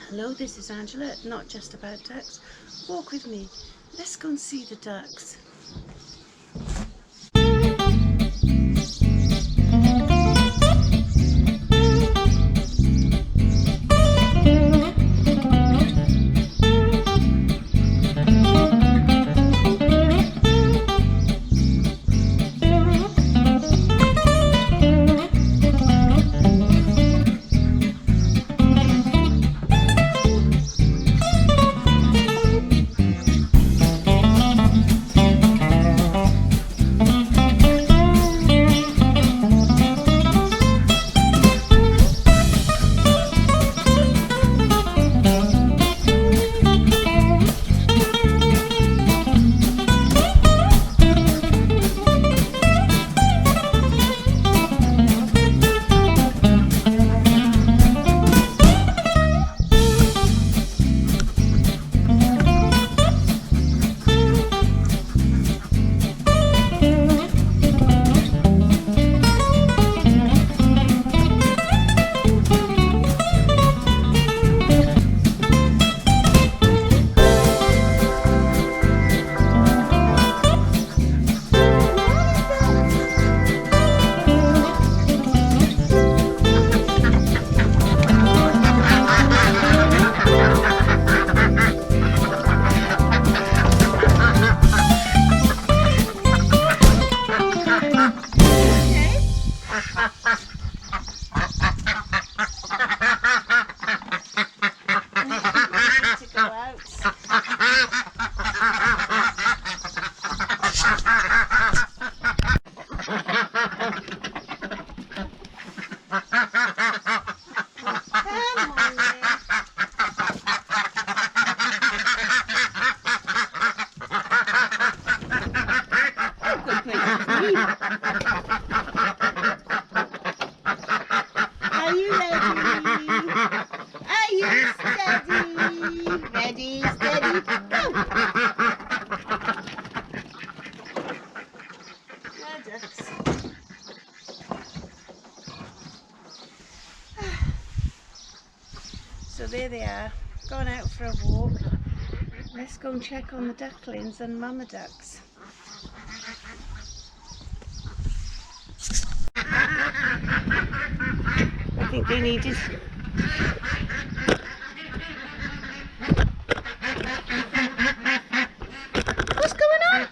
Hello, this is Angela, not just about ducks. Walk with me. Let's go and see the ducks. Are you ready? Are you steady? Ready, steady, go! Now ducks. So there they are, gone out for a walk. Let's go and check on the ducklings and mama ducks. I think they needed. What's going on?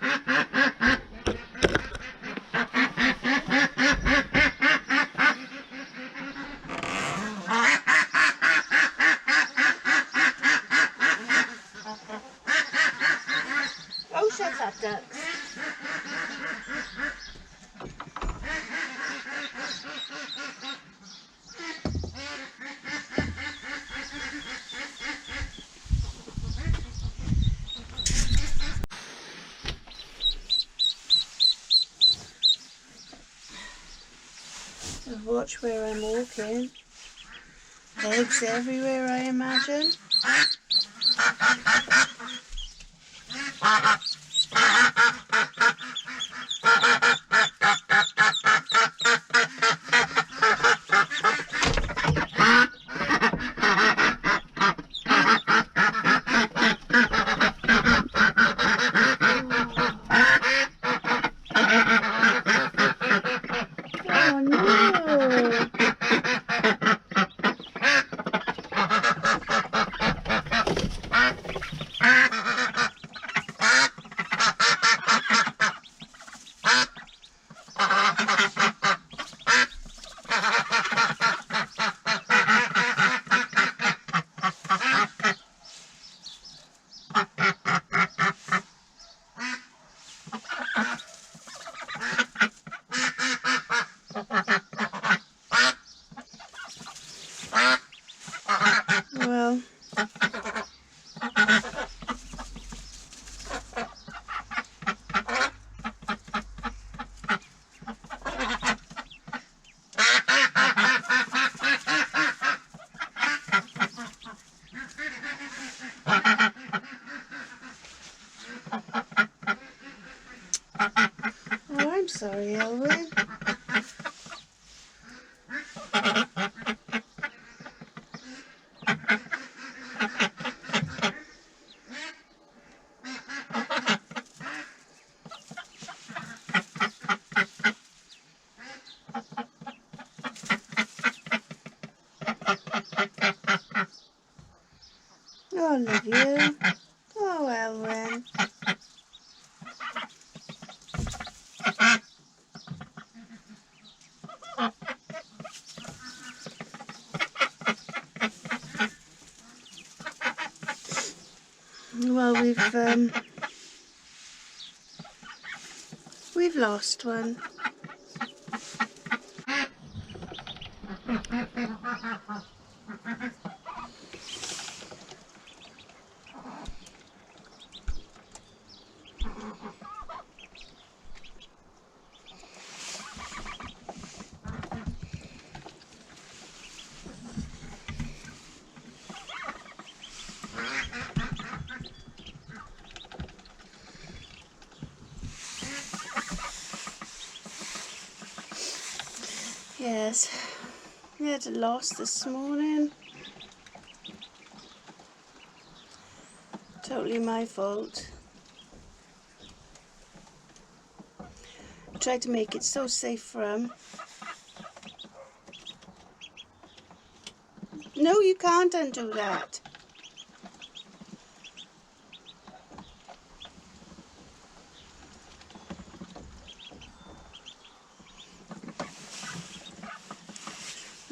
Oh, shut up, ducks. So watch where I'm walking. Eggs everywhere, I imagine. Oh no! Well, oh, I'm sorry, Elwin. Oh, love you. Oh, well then. Well, we've lost one. Yes, we had a loss this morning. Totally my fault. I tried to make it so safe for him. No, you can't undo that.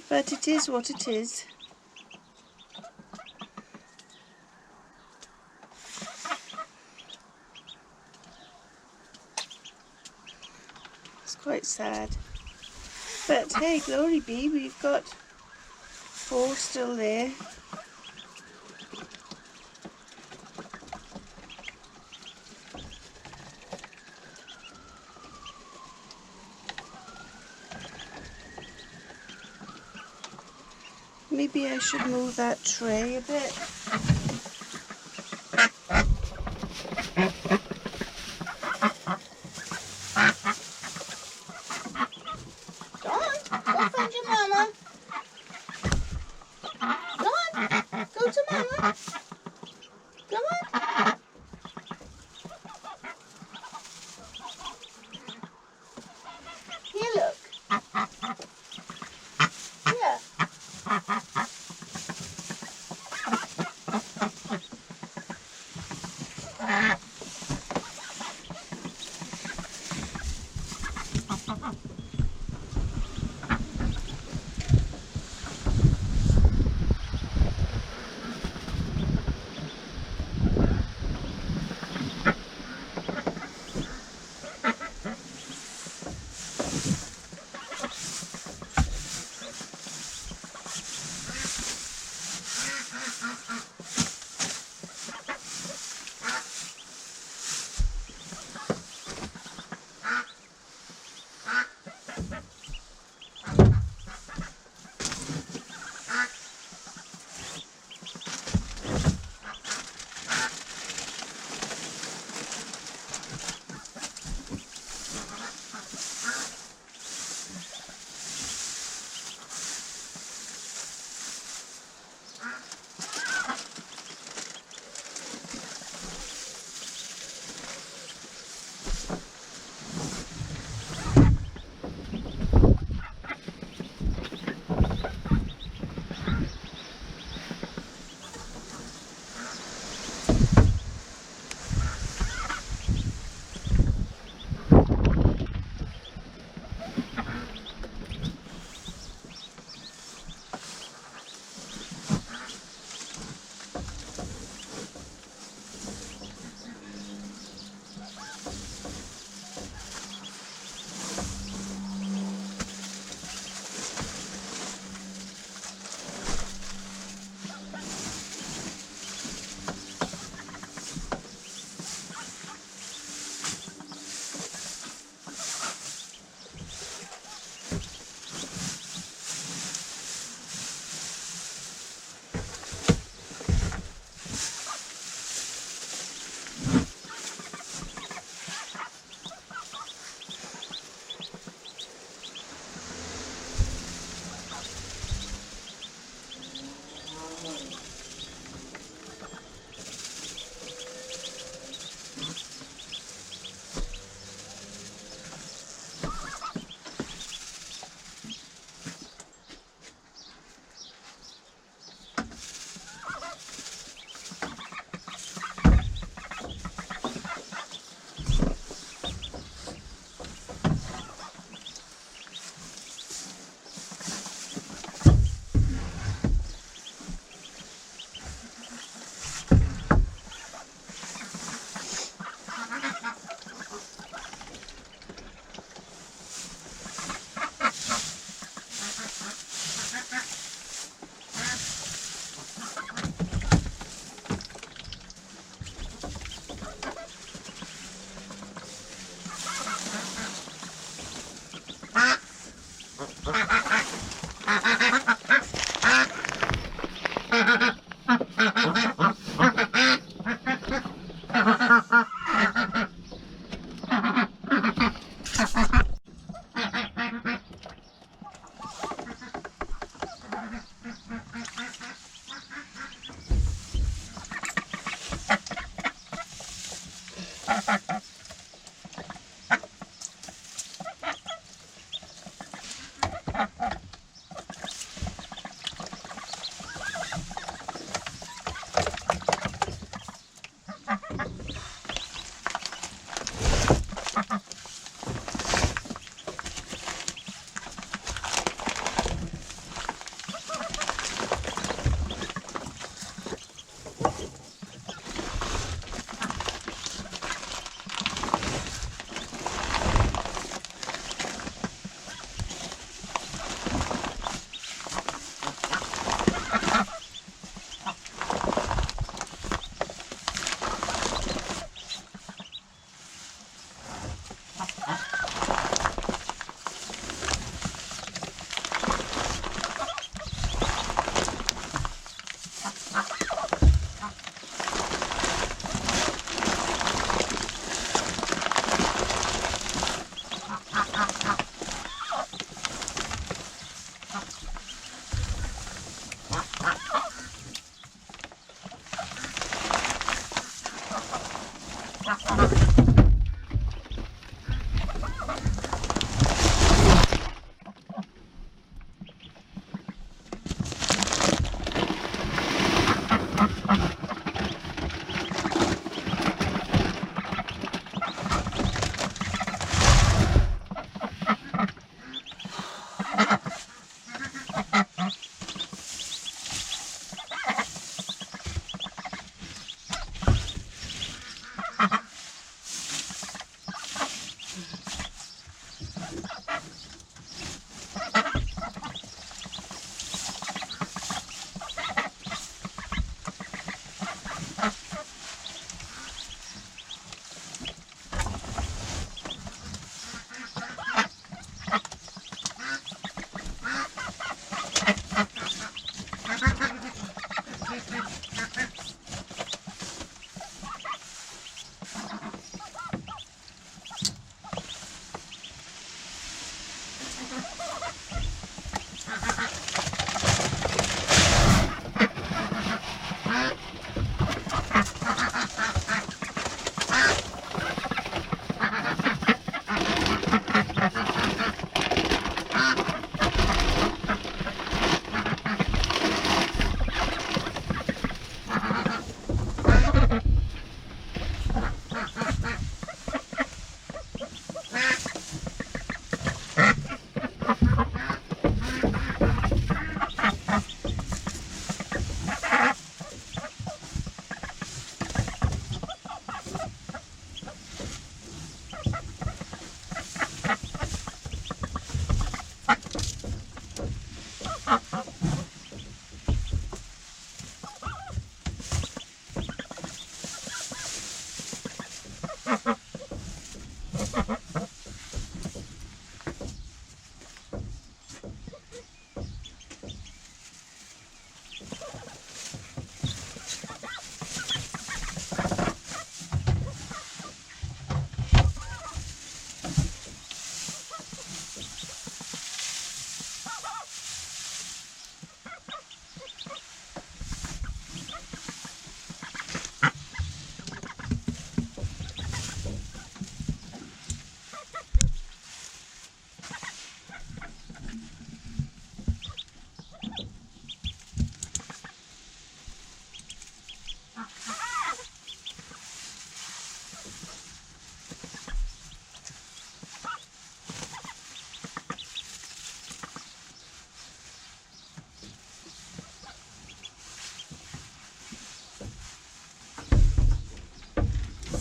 But it is what it is. It's quite sad. But hey, glory be, we've got 4 still there. Maybe I should move that tray a bit. Go on, go find your mama. Go on, go to mama. Come on. Here, look. Here.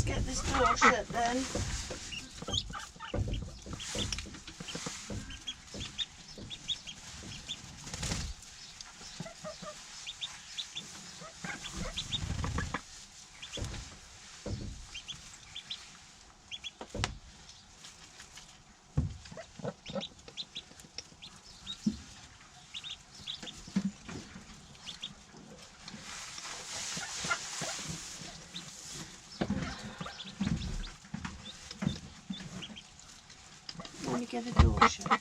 Get this door shut then. get the door shut.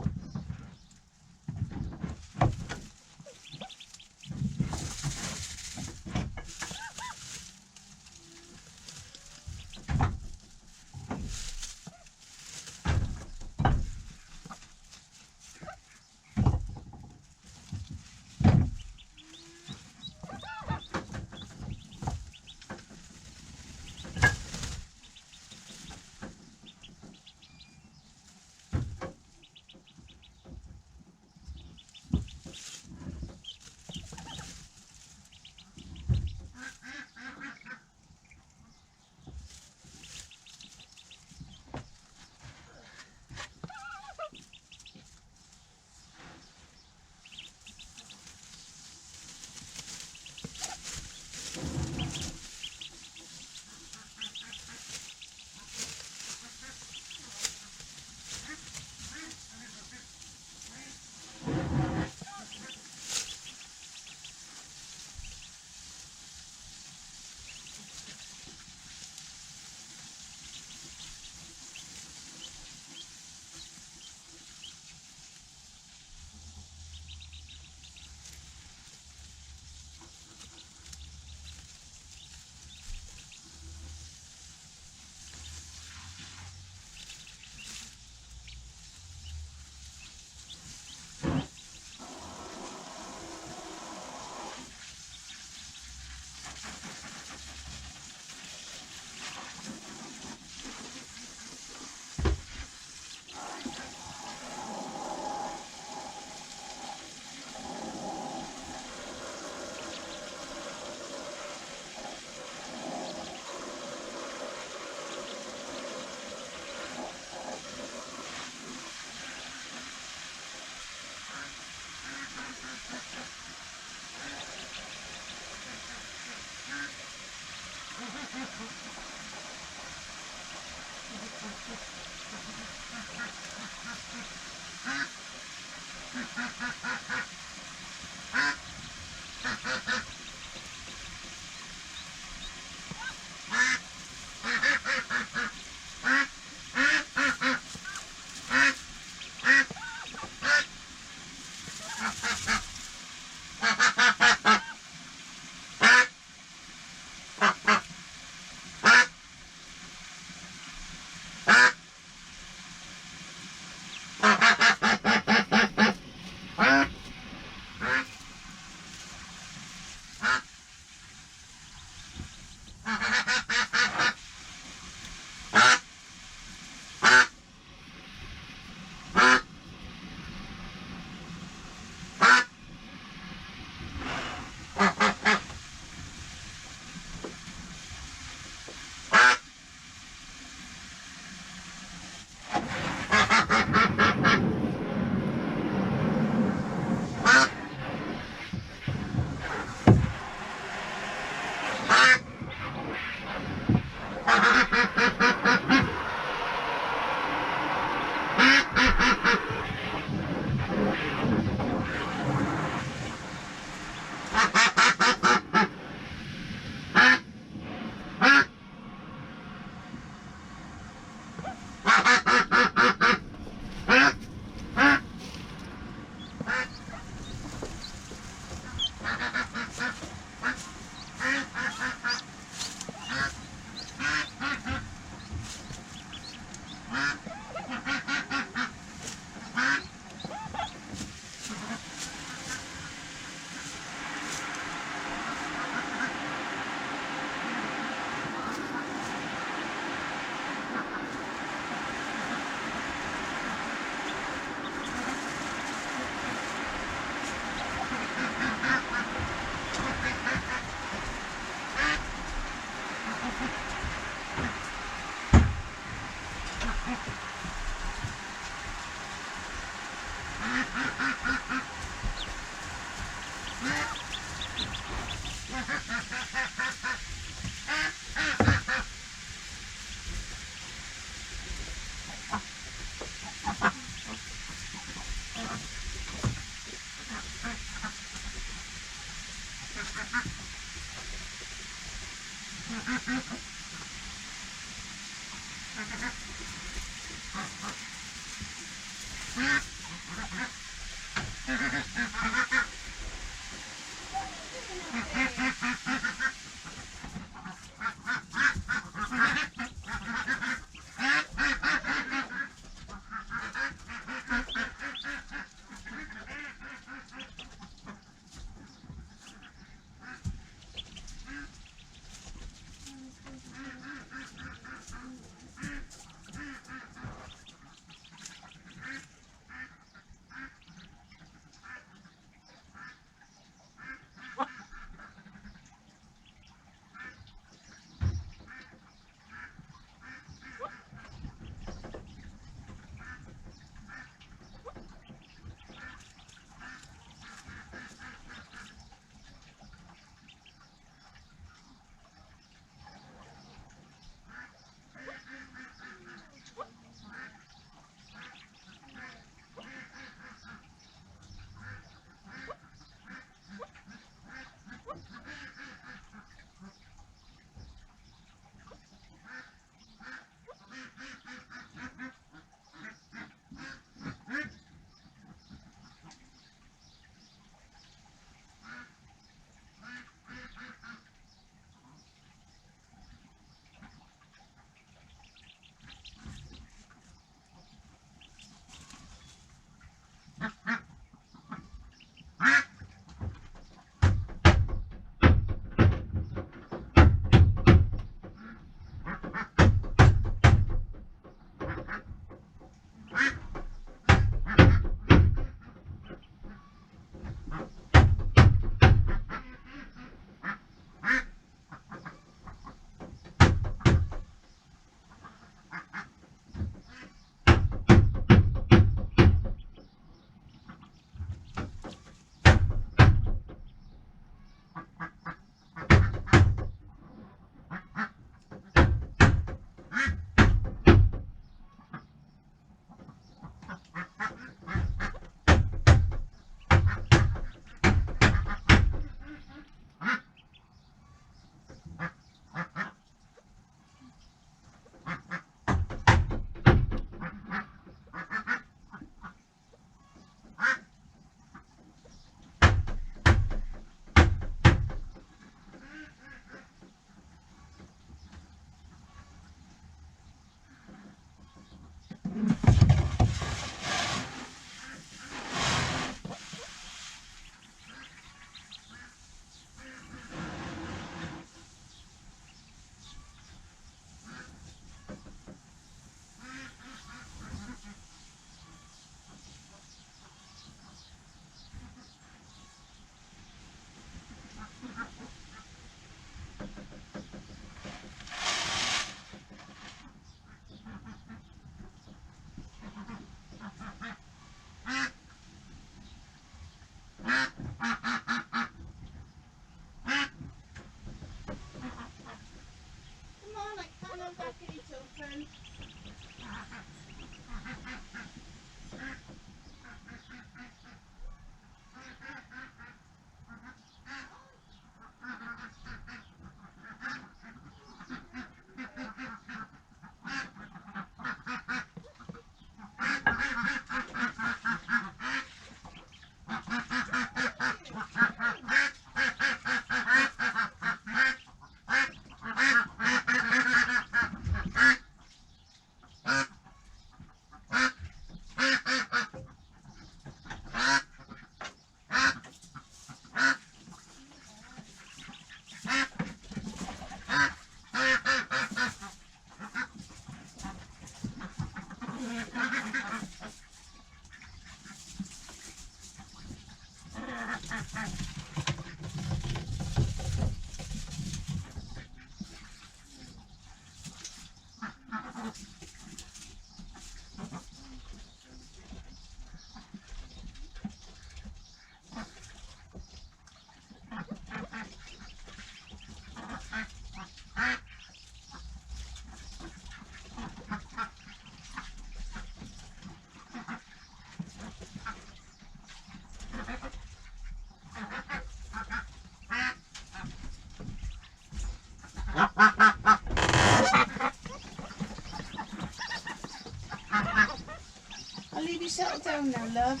I'll leave you settle down now, love.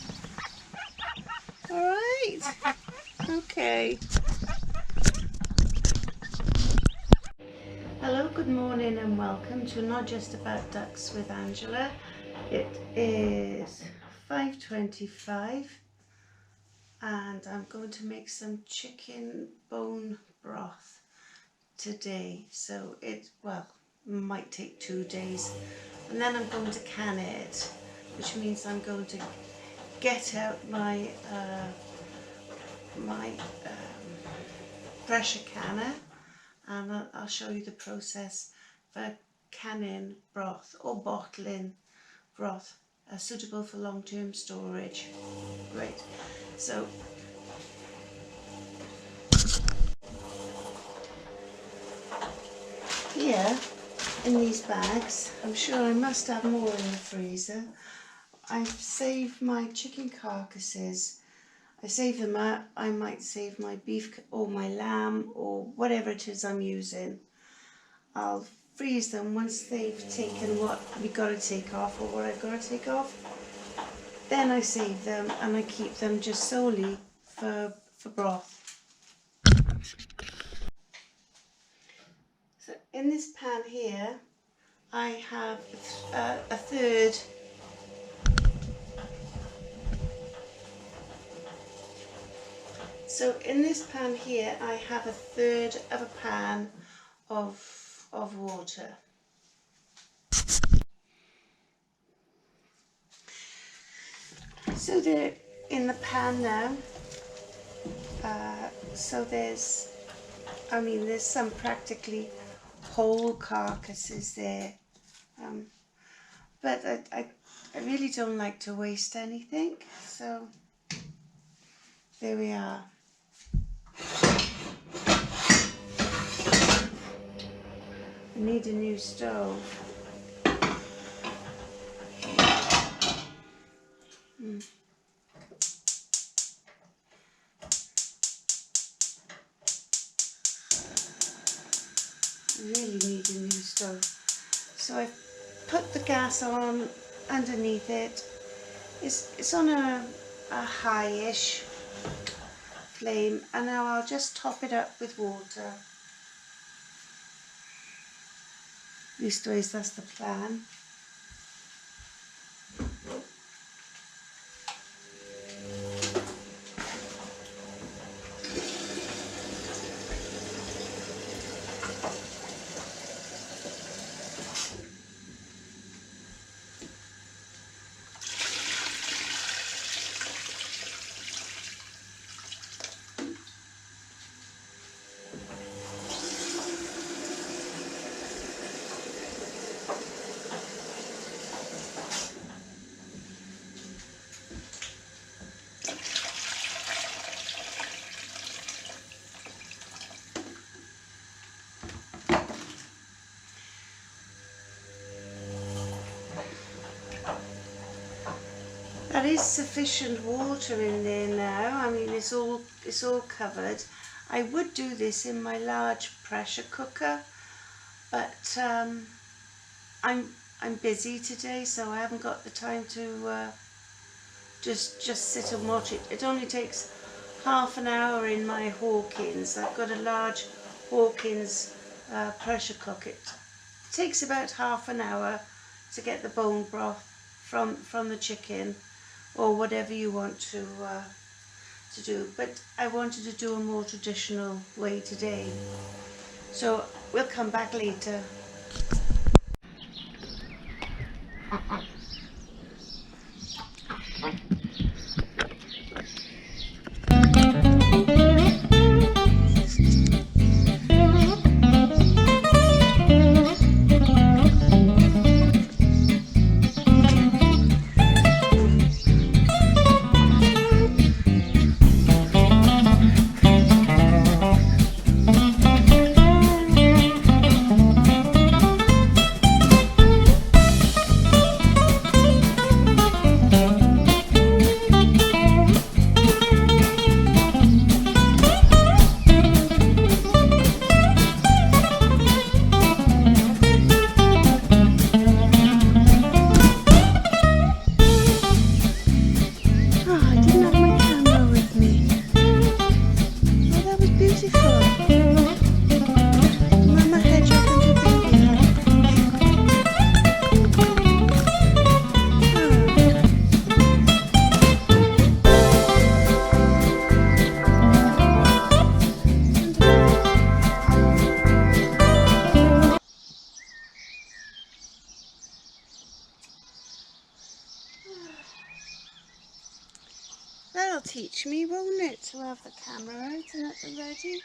Alright. Okay. Hello, good morning and welcome to Not Just About Ducks with Angela. It is 5:25 and I'm going to make some chicken bone broth today. So it, well, might take 2 days. And then I'm going to can it, which means I'm going to get out my pressure canner, and I'll show you the process for canning broth or bottling broth suitable for long-term storage. Great. So here in these bags, I'm sure I must have more in the freezer, I've saved my chicken carcasses. I save them out. I might save my beef or my lamb or whatever it is I'm using. I'll freeze them once they've taken what we got to take off or what I've got to take off. Then I save them and I keep them just solely for broth. So in this pan here, I have a third . So in this pan here, I have a third of a pan of water. So they're in the pan now. So there's some practically whole carcasses there. But I really don't like to waste anything. So there we are. I need a new stove. I really need a new stove. So I put the gas on underneath it. It's on a high-ish flame, and now I'll just top it up with water. Leastways, that's the plan. There is sufficient water in there now. I mean, it's all covered. I would do this in my large pressure cooker, but I'm busy today, so I haven't got the time to just sit and watch it. It only takes half an hour in my Hawkins. I've got a large Hawkins pressure cooker. It takes about half an hour to get the bone broth from the chicken, or whatever you want to do. But I wanted to do a more traditional way today. So we'll come back later. That'll teach me, won't it, to have the camera out and at the ready.